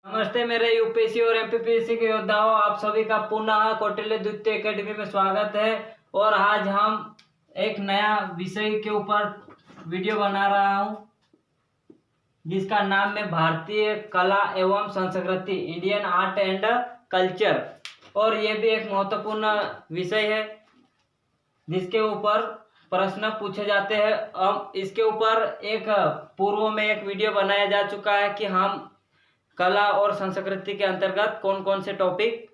नमस्ते मेरे यूपीएससी और एमपीपीएससी के योद्धाओं, आप सभी का पुनः कौटिल्य द्वितीय एकेडमी में स्वागत है। और आज हम एक नया विषय के ऊपर वीडियो बना रहा हूं, जिसका नाम है भारतीय कला एवं संस्कृति, इंडियन आर्ट एंड कल्चर। और ये भी एक महत्वपूर्ण विषय है जिसके ऊपर प्रश्न पूछे जाते हैं। अब इसके ऊपर एक पूर्व में एक वीडियो बनाया जा चुका है कि हम कला और संस्कृति के अंतर्गत कौन कौन से टॉपिक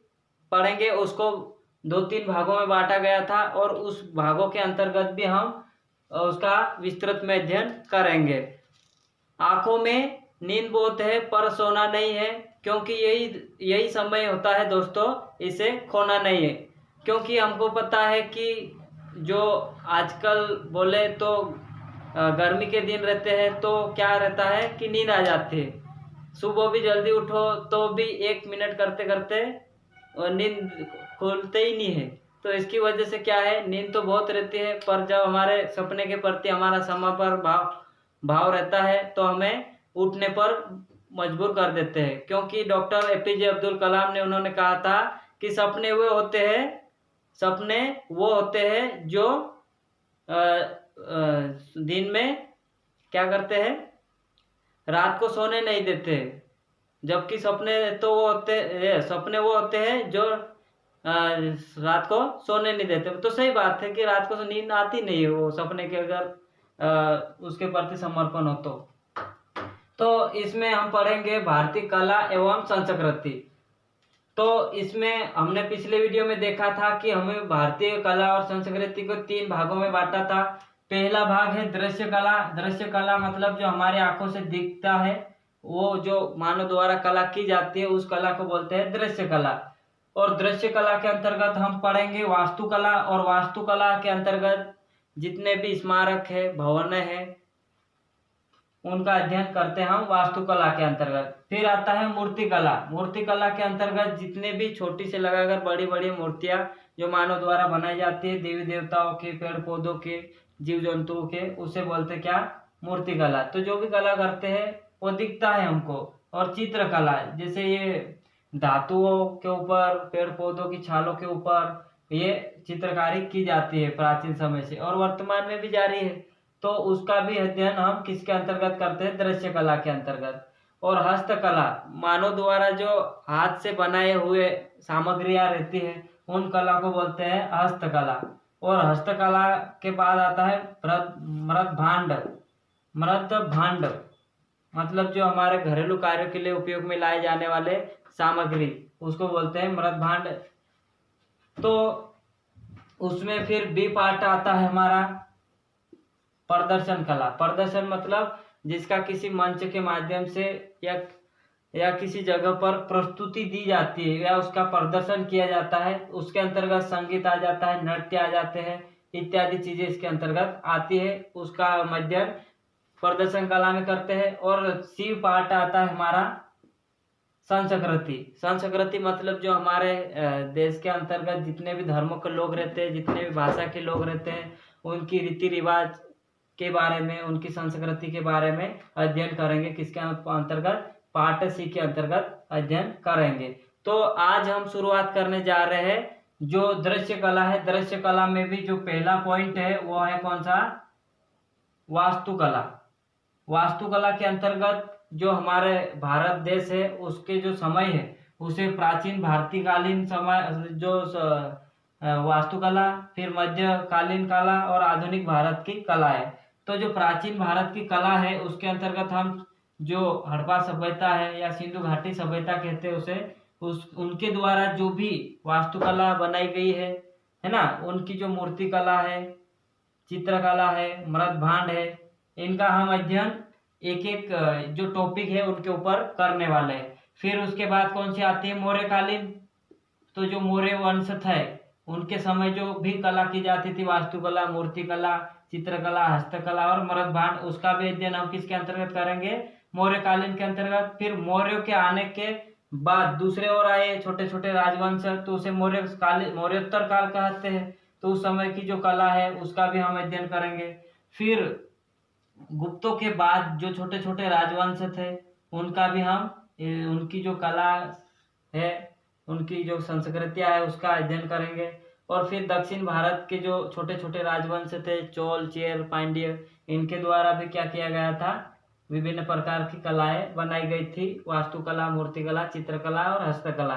पढ़ेंगे। उसको 2-3 भागों में बांटा गया था और उस भागों के अंतर्गत भी हम उसका विस्तृत में अध्ययन करेंगे। आंखों में नींद बहुत है पर सोना नहीं है, क्योंकि यही समय होता है दोस्तों, इसे खोना नहीं है। क्योंकि हमको पता है कि जो आजकल बोले तो गर्मी के दिन रहते हैं तो क्या रहता है कि नींद आ जाती है। सुबह भी जल्दी उठो तो भी 1 मिनट करते करते नींद खुलते ही नहीं है। तो इसकी वजह से क्या है, नींद तो बहुत रहती है, पर जब हमारे सपने के प्रति हमारा समय पर भाव रहता है तो हमें उठने पर मजबूर कर देते हैं। क्योंकि डॉक्टर एपीजे अब्दुल कलाम ने उन्होंने कहा था कि सपने वो होते हैं जो दिन में क्या करते हैं, रात को सोने नहीं देते। जबकि सपने वो होते हैं जो रात को सोने नहीं देते। तो सही बात है कि रात को नींद आती नहीं है वो सपने के अगर उसके प्रति समर्पण हो तो इसमें हम पढ़ेंगे भारतीय कला एवं संस्कृति। तो इसमें हमने पिछले वीडियो में देखा था कि हमें भारतीय कला और संस्कृति को 3 भागों में बांटा था। पहला भाग है दृश्य कला। दृश्य कला मतलब जो हमारी आंखों से दिखता है, वो जो मानव द्वारा कला की जाती है उस कला को बोलते हैं दृश्य कला। और दृश्य कला के अंतर्गत हम पढ़ेंगे वास्तुकला, और वास्तुकला के अंतर्गत जितने भी स्मारक है, भवन है, उनका अध्ययन करते हैं हम वास्तुकला के अंतर्गत। फिर आता है मूर्तिकला। मूर्तिकला के अंतर्गत जितने भी छोटी से लगाकर बड़ी बड़ी मूर्तियां जो मानव द्वारा बनाई जाती है, देवी देवताओं के, पेड़ पौधों के, जीव जंतुओं के, उसे बोलते क्या, मूर्तिकला। तो जो भी कला करते हैं वो दिखता है हमको। और चित्रकला, जैसे ये धातुओं के ऊपर, पेड़ पौधों की छालों के ऊपर ये चित्रकारी की जाती है प्राचीन समय से और वर्तमान में भी जारी है। तो उसका भी अध्ययन हम किसके अंतर्गत करते हैं, दृश्य कला के अंतर्गत। और हस्तकला, मानव द्वारा जो हाथ से बनाए हुए सामग्रियां रहती है उन कला को बोलते हैं हस्तकला। और हस्तकला के बाद आता है मृदभांड मतलब जो हमारे घरेलू कार्यों के लिए उपयोग में लाए जाने वाले सामग्री, उसको बोलते हैं मृदभांड। तो उसमें फिर बी पार्ट आता है हमारा प्रदर्शन कला। प्रदर्शन मतलब जिसका किसी मंच के माध्यम से या किसी जगह पर प्रस्तुति दी जाती है या उसका प्रदर्शन किया जाता है, उसके अंतर्गत संगीत आ जाता है, नृत्य आ जाते हैं, इत्यादि चीजें इसके अंतर्गत आती है। उसका अध्ययन प्रदर्शन कला में करते हैं। और सी पार्ट आता है हमारा संस्कृति। संस्कृति मतलब जो हमारे देश के अंतर्गत जितने भी धर्मों के लोग रहते हैं, जितने भी भाषा के लोग रहते हैं, उनकी रीति रिवाज के बारे में, उनकी संस्कृति के बारे में अध्ययन करेंगे। किसके अंतर्गत, पार्ट सी के अंतर्गत अध्ययन करेंगे। तो आज हम शुरुआत करने जा रहे हैं जो दृश्य कला है। दृश्य कला में भी जो पहला पॉइंट है वो है कौन सा, वास्तुकला। वास्तुकला के अंतर्गत जो हमारे भारत देश है उसके जो समय है उसे प्राचीन भारतीय कालीन समय जो वास्तुकला, फिर मध्यकालीन कला और आधुनिक भारत की कला है। तो जो प्राचीन भारत की कला है उसके अंतर्गत हम जो हड़प्पा सभ्यता है या सिंधु घाटी सभ्यता कहते हैं उसे, उनके द्वारा जो भी वास्तुकला बनाई गई है ना, उनकी जो मूर्ति कला है, चित्रकला है, मृदभांड है, इनका हम अध्ययन एक एक जो टॉपिक है उनके ऊपर करने वाले हैं। फिर उसके बाद कौन सी आती है, मौर्यकालीन। तो जो मौर्य वंश थे उनके समय जो भी कला की जाती थी, वास्तुकला, मूर्तिकला, चित्रकला, हस्तकला और मृदभांड, उसका भी अध्ययन हम किसके अंतर्गत करेंगे, मौर्यकालीन के अंतर्गत। फिर मौर्यों के आने के बाद दूसरे और आए छोटे छोटे राजवंश, तो उसे मौर्योत्तर काल कहते हैं। तो उस समय की जो कला है उसका भी हम अध्ययन करेंगे। फिर गुप्तों के बाद जो छोटे छोटे राजवंश थे उनका भी हम उनकी जो कला है, उनकी जो संस्कृतियाँ है उसका अध्ययन करेंगे। और फिर दक्षिण भारत के जो छोटे छोटे राजवंश थे, चोल, चेर, पांड्य, इनके द्वारा भी क्या किया गया था, विभिन्न प्रकार की कलाएं बनाई गई थी, वास्तुकला, मूर्तिकला, चित्रकला और हस्तकला।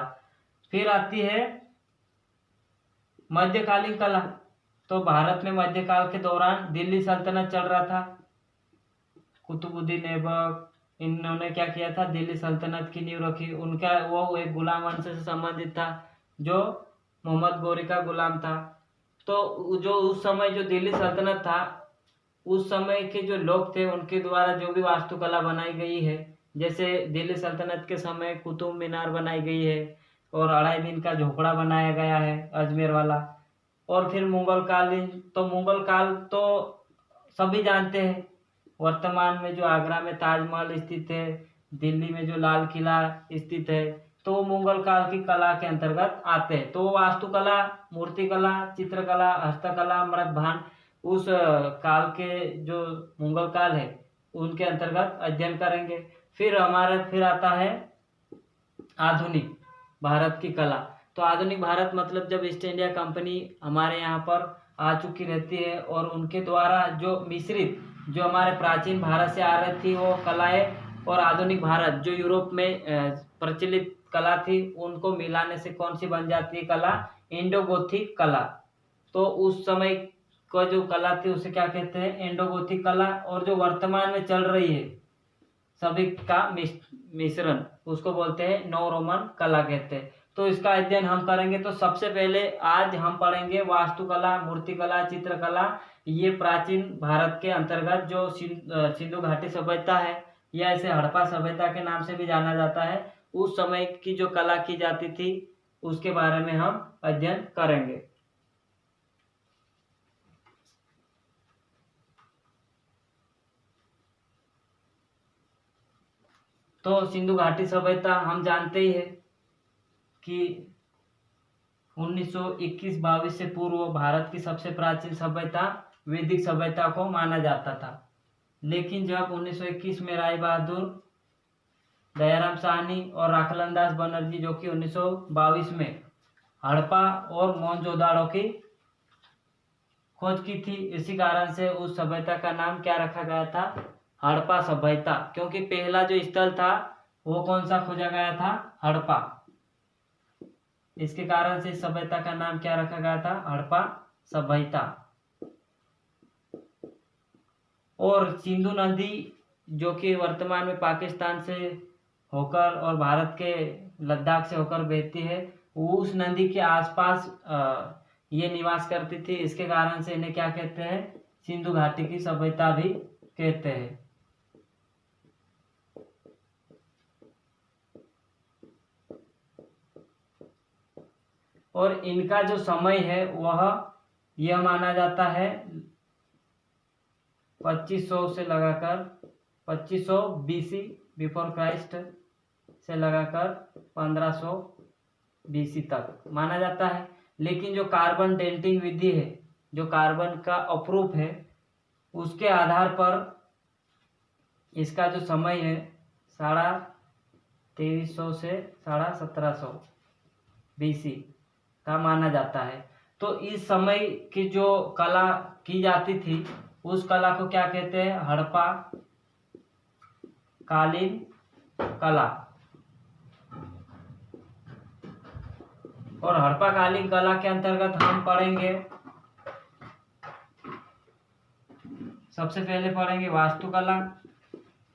फिर आती है मध्यकालीन कला। तो भारत में मध्यकाल के दौरान दिल्ली सल्तनत चल रहा था। कुतुबुद्दीन ऐबक, इन्होंने क्या किया था, दिल्ली सल्तनत की नींव रखी। उनका वो एक गुलाम वंश से संबंधित था जो मोहम्मद गोरी का गुलाम था। तो जो उस समय जो दिल्ली सल्तनत था, उस समय के जो लोग थे उनके द्वारा जो भी वास्तुकला बनाई गई है, जैसे दिल्ली सल्तनत के समय कुतुब मीनार बनाई गई है और 2.5 दिन का झोपड़ा बनाया गया है अजमेर वाला। और फिर मुगल कालीन, तो मुगल काल तो सभी जानते हैं। वर्तमान में जो आगरा में ताजमहल स्थित है, दिल्ली में जो लाल किला स्थित है, तो वो मुगल काल की कला के अंतर्गत आते हैं। तो वास्तुकला, मूर्तिकला, चित्रकला, हस्तकला, मृदभांड उस काल के जो मुगल काल है उनके अंतर्गत अध्ययन करेंगे। फिर आता है आधुनिक भारत की कला। तो आधुनिक भारत मतलब जब ईस्ट इंडिया कंपनी हमारे यहाँ पर आ चुकी रहती है और उनके द्वारा जो मिश्रित, जो हमारे प्राचीन भारत से आ रही थी वो कलाएं, और आधुनिक भारत जो यूरोप में प्रचलित कला थी, उनको मिलाने से कौन सी बन जाती है कला, इंडो गोथिक कला। तो उस समय का जो कला थी उसे क्या कहते हैं, इंडो गोथिक कला। और जो वर्तमान में चल रही है सभी का मिश्रण, उसको बोलते हैं नव रोमन कला कहते हैं। तो इसका अध्ययन हम करेंगे। तो सबसे पहले आज हम पढ़ेंगे वास्तुकला, मूर्तिकला, चित्रकला। ये प्राचीन भारत के अंतर्गत जो सिंधु घाटी सभ्यता है, या इसे हड़प्पा सभ्यता के नाम से भी जाना जाता है, उस समय की जो कला की जाती थी उसके बारे में हम अध्ययन करेंगे। तो सिंधु घाटी सभ्यता हम जानते ही है कि 1921-22 से पूर्व भारत की सबसे प्राचीन सभ्यता वैदिक सभ्यता को माना जाता था। लेकिन जब 1921 में राय बहादुर, दयाराम साहनी और राखलन दास बनर्जी, जो कि 1922 में हड़प्पा और मोहनजोदाड़ो की खोज की थी, इसी कारण से उस सभ्यता का नाम क्या रखा गया था, हड़प्पा सभ्यता। क्योंकि पहला जो स्थल था वो कौन सा खोजा गया था, हड़प्पा। इसके कारण से इस सभ्यता का नाम क्या रखा गया था, हड़प्पा सभ्यता। और सिंधु नदी जो कि वर्तमान में पाकिस्तान से होकर और भारत के लद्दाख से होकर बहती है, उस नदी के आसपास ये निवास करती थी। इसके कारण से इन्हें क्या कहते हैं, सिंधु घाटी की सभ्यता भी कहते हैं। और इनका जो समय है वह यह माना जाता है 2500 से लगाकर 2500 BC बिफोर क्राइस्ट से लगाकर 1500 BC तक माना जाता है। लेकिन जो कार्बन डेटिंग विधि है, जो कार्बन का अप्रूफ है, उसके आधार पर इसका जो समय है 2350 से 1750 BC का माना जाता है। तो इस समय की जो कला की जाती थी उस कला को क्या कहते हैं, हड़प्पा कालीन कला। और हड़प्पा कालीन कला के अंतर्गत हम पढ़ेंगे, सबसे पहले पढ़ेंगे वास्तुकला,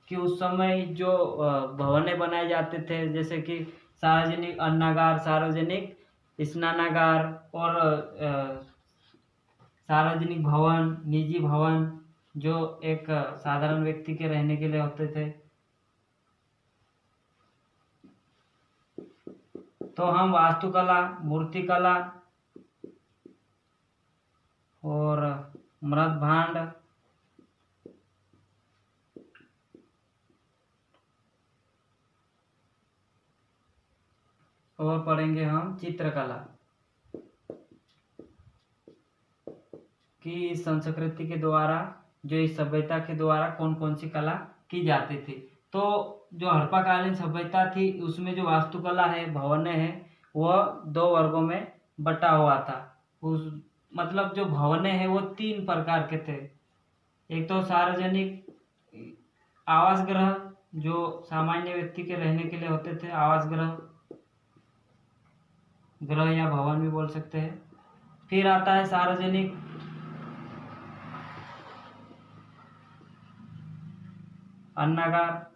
कि उस समय जो भवनें बनाए जाते थे, जैसे कि सार्वजनिक अन्नागार, सार्वजनिक स्नानागार और सार्वजनिक भवन, निजी भवन, जो एक साधारण व्यक्ति के रहने के लिए होते थे। तो हम वास्तुकला, मूर्तिकला और मृदभांड और पढ़ेंगे हम चित्रकला, कि इस संस्कृति के द्वारा, जो इस सभ्यता के द्वारा कौन कौन सी कला की जाती थी। तो जो हड़प्पाकालीन सभ्यता थी उसमें जो वास्तुकला है, भवन है, वह 2 वर्गों में बटा हुआ था। उस मतलब जो भवन है वो 3 प्रकार के थे। एक तो सार्वजनिक आवास गृह, जो सामान्य व्यक्ति के रहने के लिए होते थे, आवास गृह या भवन भी बोल सकते हैं। फिर आता है सार्वजनिक अन्नागार,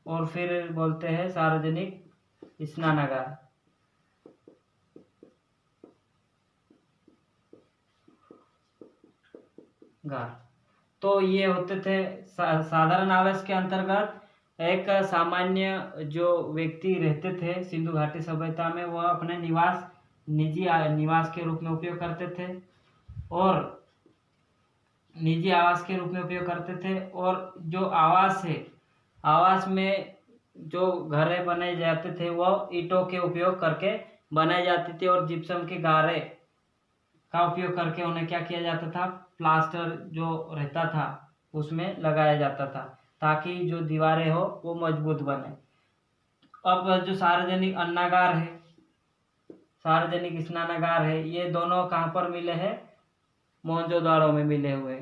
और फिर बोलते हैं सार्वजनिक स्नानागार। तो ये होते थे साधारण आवास के अंतर्गत। एक सामान्य जो व्यक्ति रहते थे सिंधु घाटी सभ्यता में, वह अपने निजी निवास के रूप में उपयोग करते थे और निजी आवास के रूप में उपयोग करते थे। और जो आवास है, आवास में जो घरें बनाए जाते थे वह ईंटों के उपयोग करके बनाई जाती थी और जिप्सम के गारे का उपयोग करके उन्हें क्या किया जाता था, प्लास्टर जो रहता था उसमें लगाया जाता था, ताकि जो दीवारें हो वो मजबूत बने। अब जो सार्वजनिक अन्नागार है, सार्वजनिक स्नानागार है, ये दोनों कहाँ पर मिले हैं, मोहनजोदाड़ो में मिले हुए।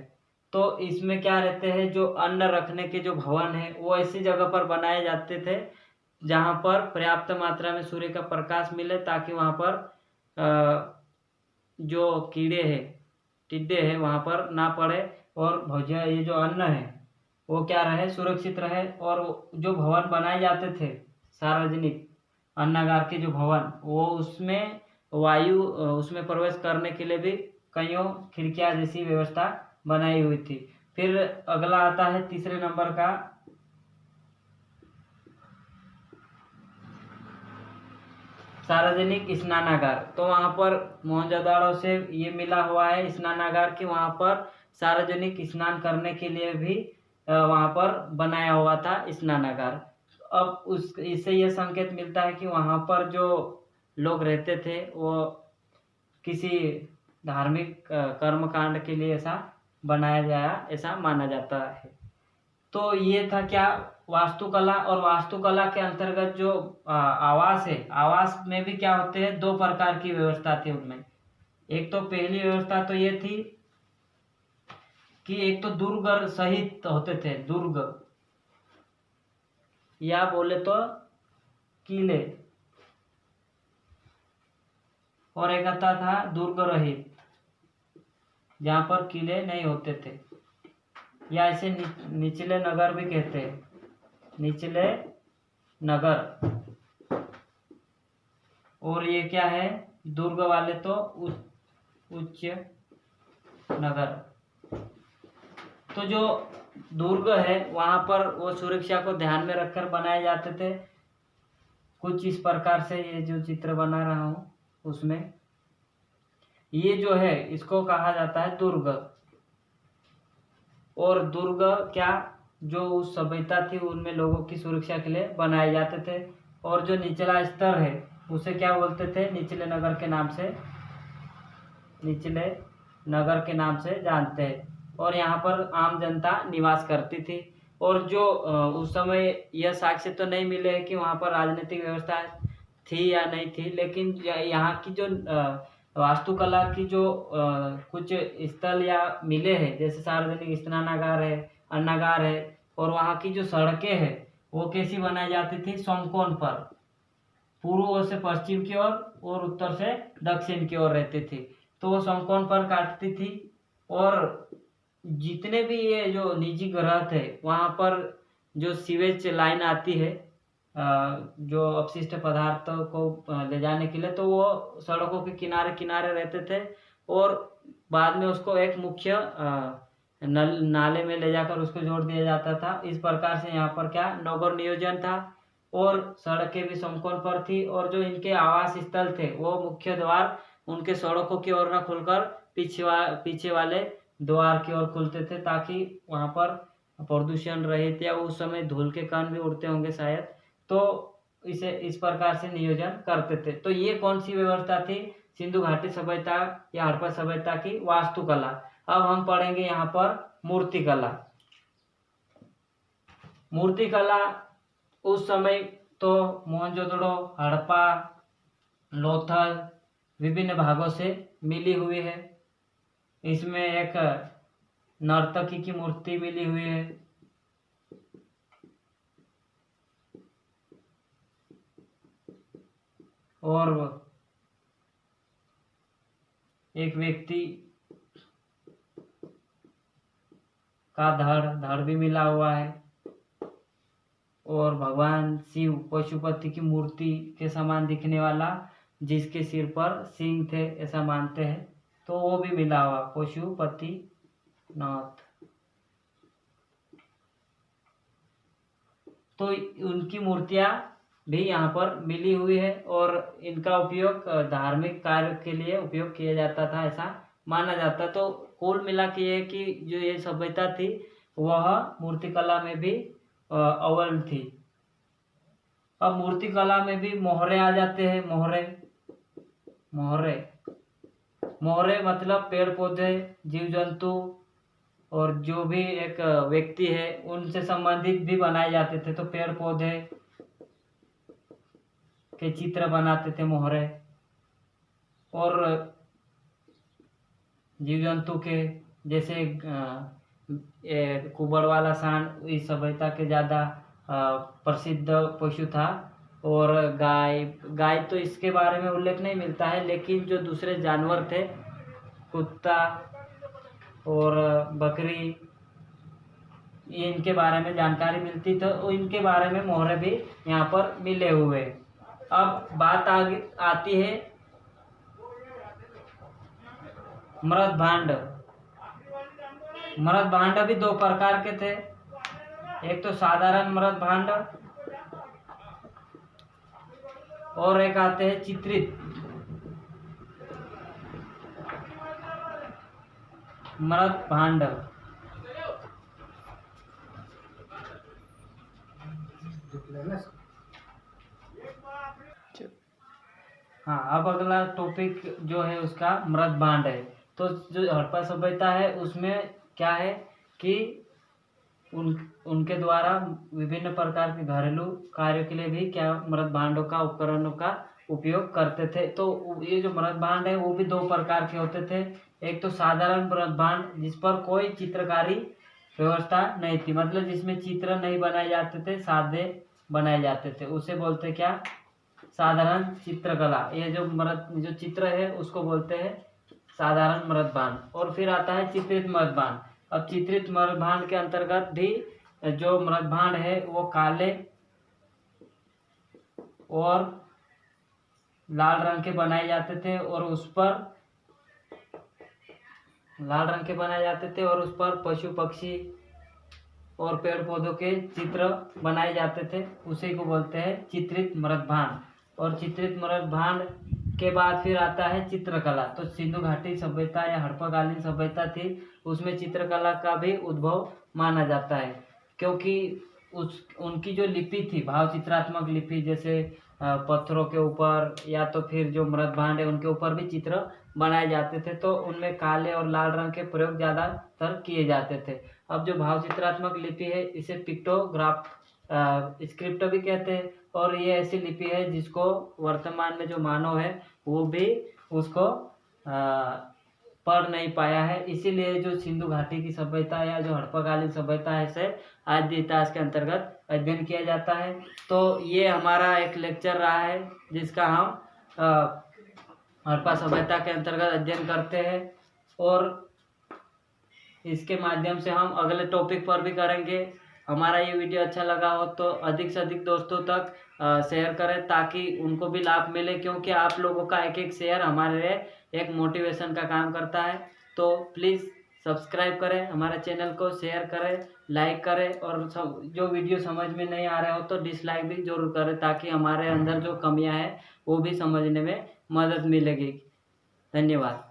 तो इसमें क्या रहते हैं, जो अन्न रखने के जो भवन है वो ऐसी जगह पर बनाए जाते थे जहाँ पर पर्याप्त मात्रा में सूर्य का प्रकाश मिले, ताकि वहाँ पर जो कीड़े हैं, टिड्डे हैं, वहाँ पर ना पड़े और भोज्य ये जो अन्न है वो क्या रहे, सुरक्षित रहे। और जो भवन बनाए जाते थे सार्वजनिक अन्नागार के जो भवन, वो उसमें वायु उसमें प्रवेश करने के लिए भी कईयों खिड़कियां जैसी व्यवस्था बनाई हुई थी। फिर अगला आता है तीसरे नंबर का सार्वजनिक स्नानागार। तो वहाँ पर मोहनजोदाड़ो से ये मिला हुआ है स्नानागार कि वहाँ पर सार्वजनिक स्नान करने के लिए भी वहाँ पर बनाया हुआ था स्नानागार। अब इससे ये संकेत मिलता है कि वहाँ पर जो लोग रहते थे वो किसी धार्मिक कर्मकांड के लिए ऐसा बनाया गया, ऐसा माना जाता है। तो ये था क्या, वास्तुकला। और वास्तुकला के अंतर्गत जो आवास है, आवास में भी क्या होते हैं, 2 प्रकार की व्यवस्था थी उनमें। एक तो पहली व्यवस्था तो ये थी कि एक तो दुर्ग सहित होते थे, दुर्ग या बोले तो किले, और एक आता था दुर्ग रहित, जहाँ पर किले नहीं होते थे, या इसे निचले नगर भी कहते हैं, निचले नगर। और ये क्या है, दुर्ग वाले तो उच्च नगर। तो जो दुर्ग है वहाँ पर वो सुरक्षा को ध्यान में रखकर बनाए जाते थे, कुछ इस प्रकार से। ये जो चित्र बना रहा हूँ उसमें ये जो है इसको कहा जाता है दुर्ग। और दुर्ग क्या, जो उस सभ्यता थी उनमें लोगों की सुरक्षा के लिए बनाए जाते थे। और जो निचला स्तर है उसे क्या बोलते थे, निचले नगर के नाम से, निचले नगर के नाम से जानते हैं। और यहाँ पर आम जनता निवास करती थी। और जो उस समय यह साक्ष्य तो नहीं मिले कि वहाँ पर राजनीतिक व्यवस्था थी या नहीं थी, लेकिन यहाँ की जो वास्तुकला की जो कुछ स्थल या मिले हैं, जैसे सार्वजनिक स्नानागार है, अन्नागार है, और वहाँ की जो सड़कें हैं वो कैसी बनाई जाती थी, समकोण पर, पूर्व से पश्चिम की ओर और उत्तर से दक्षिण की ओर रहती थी। तो वो समकोण पर काटती थी। और जितने भी ये जो निजी ग्रह थे वहाँ पर जो सीवेज लाइन आती है जो अपशिष्ट पदार्थों को ले जाने के लिए, तो वो सड़कों के किनारे किनारे रहते थे। और बाद में उसको एक मुख्य नाले में ले जाकर उसको जोड़ दिया जाता था। इस प्रकार से यहाँ पर क्या नगर नियोजन था। और सड़कें भी समकोण पर थी। और जो इनके आवास स्थल थे वो मुख्य द्वार उनके सड़कों की ओर न खुलकर पीछे वाले द्वार की ओर खुलते थे, ताकि वहाँ पर प्रदूषण रहित, या उस समय धूल के कण भी उड़ते होंगे शायद, तो इसे इस प्रकार से नियोजन करते थे। तो ये कौन सी व्यवस्था थी, सिंधु घाटी सभ्यता या हड़प्पा सभ्यता की वास्तुकला। अब हम पढ़ेंगे यहाँ पर मूर्तिकला। मूर्तिकला उस समय तो मोहनजोदड़ो, हड़प्पा, लोथल विभिन्न भागों से मिली हुई है। इसमें एक नर्तकी की मूर्ति मिली हुई है। और एक व्यक्ति का धड़ भी मिला हुआ है। और भगवान शिव पशुपति की मूर्ति के समान दिखने वाला, जिसके सिर पर सिंह थे ऐसा मानते हैं, तो वो भी मिला हुआ पशुपति नाथ। तो उनकी मूर्तियां भी यहाँ पर मिली हुई है और इनका उपयोग धार्मिक कार्य के लिए उपयोग किया जाता था ऐसा माना जाता। तो कुल मिला के ये कि जो ये सभ्यता थी वह मूर्तिकला में भी अव्वल थी। अब मूर्तिकला में भी मोहरे आ जाते हैं। मोहरे मतलब पेड़ पौधे, जीव जंतु और जो भी एक व्यक्ति है उनसे संबंधित भी बनाए जाते थे। तो पेड़ पौधे के चित्र बनाते थे मोहरे, और जीव जंतु के जैसे कुबड़वाला सांड इस सभ्यता के ज़्यादा प्रसिद्ध पशु था। और गाय तो इसके बारे में उल्लेख नहीं मिलता है, लेकिन जो दूसरे जानवर थे, कुत्ता और बकरी, इनके बारे में जानकारी मिलती, तो इनके बारे में मोहरे भी यहाँ पर मिले हुए। अब बात आगे आती है मृद भांड। मृद भांड भी दो प्रकार के थे। एक तो साधारण मृद भांड और एक आते हैं चित्रित मृद भांड। हाँ, अब अगला टॉपिक जो है उसका मृद भांड है। तो जो हड़प्पा सभ्यता है उसमें क्या है कि उनके द्वारा विभिन्न प्रकार के घरेलू कार्यों के लिए भी क्या मृद भांडों का, उपकरणों का उपयोग करते थे। तो ये जो मृद भांड है वो भी दो प्रकार के होते थे। एक तो साधारण मृद भांड जिस पर कोई चित्रकारी व्यवस्था नहीं थी, मतलब जिसमें चित्र नहीं बनाए जाते थे, सादे बनाए जाते थे, उसे बोलते क्या, साधारण चित्रकला। ये जो चित्र है उसको बोलते हैं साधारण मृद भांड। और फिर आता है चित्रित मृद भांड। अब चित्रित मृद भांड के अंतर्गत भी जो मृद भांड है वो काले और लाल रंग के बनाए जाते थे और उस पर पशु पक्षी और पेड़ पौधों के चित्र बनाए जाते थे, उसी को बोलते हैं चित्रित मृद भांड। और चित्रित मृद भांड के बाद फिर आता है चित्रकला। तो सिंधु घाटी सभ्यता या हड़प्पाकालीन सभ्यता थी, उसमें चित्रकला का भी उद्भव माना जाता है, क्योंकि उनकी जो लिपि थी, भाव चित्रात्मक लिपि, जैसे पत्थरों के ऊपर या तो फिर जो मृद भांड है उनके ऊपर भी चित्र बनाए जाते थे, तो उनमें काले और लाल रंग के प्रयोग ज़्यादातर किए जाते थे। अब जो भाव चित्रात्मक लिपि है इसे पिक्टोग्राफ स्क्रिप्ट भी कहते हैं, और ये ऐसी लिपि है जिसको वर्तमान में जो मानव है वो भी उसको पढ़ नहीं पाया है। इसीलिए जो सिंधु घाटी की सभ्यता या जो हड़प्पाकालीन सभ्यता है इसे आद्य इतिहास के अंतर्गत अध्ययन किया जाता है। तो ये हमारा एक लेक्चर रहा है जिसका हम हड़प्पा सभ्यता के अंतर्गत अध्ययन करते हैं, और इसके माध्यम से हम अगले टॉपिक पर भी करेंगे। हमारा ये वीडियो अच्छा लगा हो तो अधिक से अधिक दोस्तों तक शेयर करें ताकि उनको भी लाभ मिले, क्योंकि आप लोगों का एक एक शेयर हमारे लिए एक मोटिवेशन का काम करता है। तो प्लीज़ सब्सक्राइब करें हमारे चैनल को, शेयर करें, लाइक करें, और जो वीडियो समझ में नहीं आ रहे हो तो डिसलाइक भी जरूर करें ताकि हमारे अंदर जो कमियां हैं वो भी समझने में मदद मिलेगी। धन्यवाद।